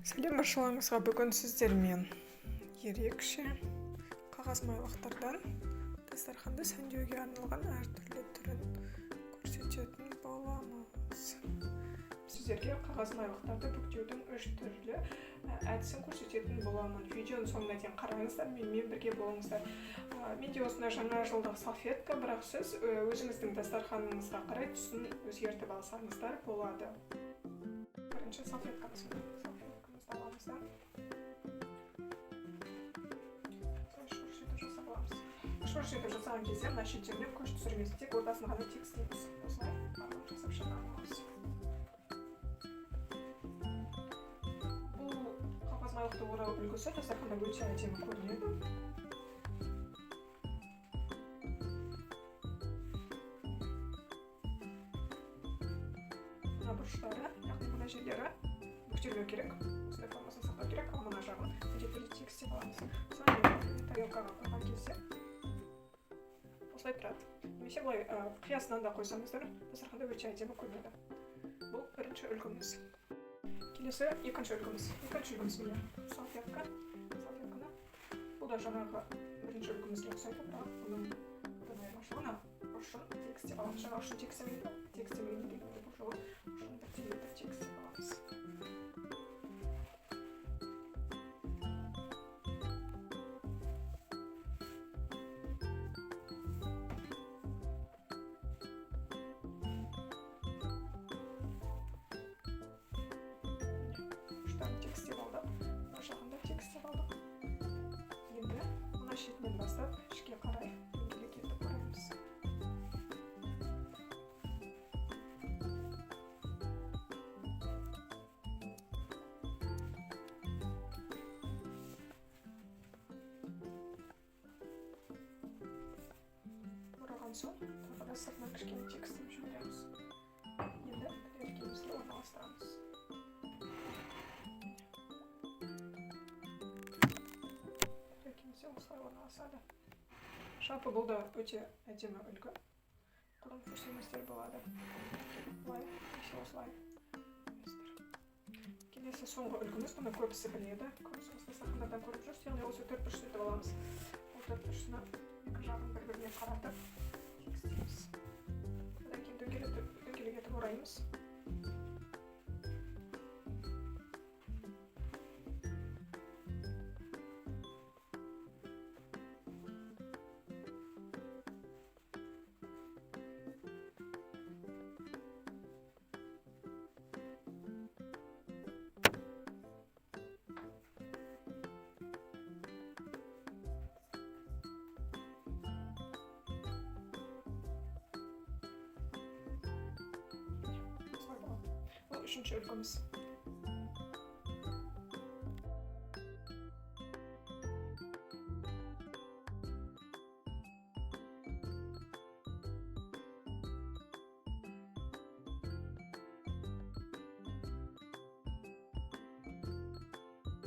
Сәлем баршаларыңызға, бүгін сіздермен ерекше қағаз майлықтардан дастарханды сәндеуге арналған әртүрлі түрін көрсететін боламыз. Сіздерге қағаз майлықтарды бүктеудің 3 түрлі әдісін көрсететін боламын. Видеоның соңына дейін қараңыздар, менімен бірге болыңыздар. Менде осындай жаңа жылдық салфетка, бірақ сіз өзіңіздің дастарханыңызға қарай түсін өзгертіп алсаңыздар болады. Бірінші салфеткамызды аламыз да. Шорш етіп жасаған кезде мына шеттеріне көш түсірмес, тек ортасын ғана тегістейміз. Осылай жасап шығарамыз. Бұл қағаз майлықты орау үлгісі дастарханда өте әдемі көрінеді. Мына бұрыштары, яғни мына жерлері бүктелмеу керек. Осындай формасын сақтау керек, ал мына жағын міндетті тегістеп аламыз. Соны тарелкаға қойған кезде осылай тұрады. Немесе былай қиясынан да қойсаңыздар, дастарханда өте әдемі көрінеді. Бұл бірінші үлгіміз. Келесі екінші үлгіміз. Екінші үлгіміз міне салфетка. Бұл да жаңағы бірінші үлгімізге ұқсайды, бірақ бұның бұдан айырмашылығы ұшын тегістеп аламыз. Жаңа ұшын тегістемейді дейді, бұл жолы ұшын біртелетіп тегістеп аламыз. Тегістеп алдық, бұл жағында тегістеп алдық. Енді мына шетінен бастап ішке қарай дөңгелек етіп ораймыз. Ораған соң тағы да сыртынан кішкене тегістеп жібереміз. Енді тарелкемізге орналастырамыз. Осылай орналасады. Жалпы бұл да өте әдемі үлгі. Құрым көрсеңіздер болады. Бұлай, осылай. Келесі соңғы үлгіміз, бұны көбісі біледі. Көбісі дастархандардан көріп жүрсіз, яғни осы төртбұрышты етіп аламыз. Бұл төртбұрышына екі жағын бір-біріне қаратып тегістейміз. Одан кейін дөңгелек етіп ораймыз. Бұл үшінші үлгіміз.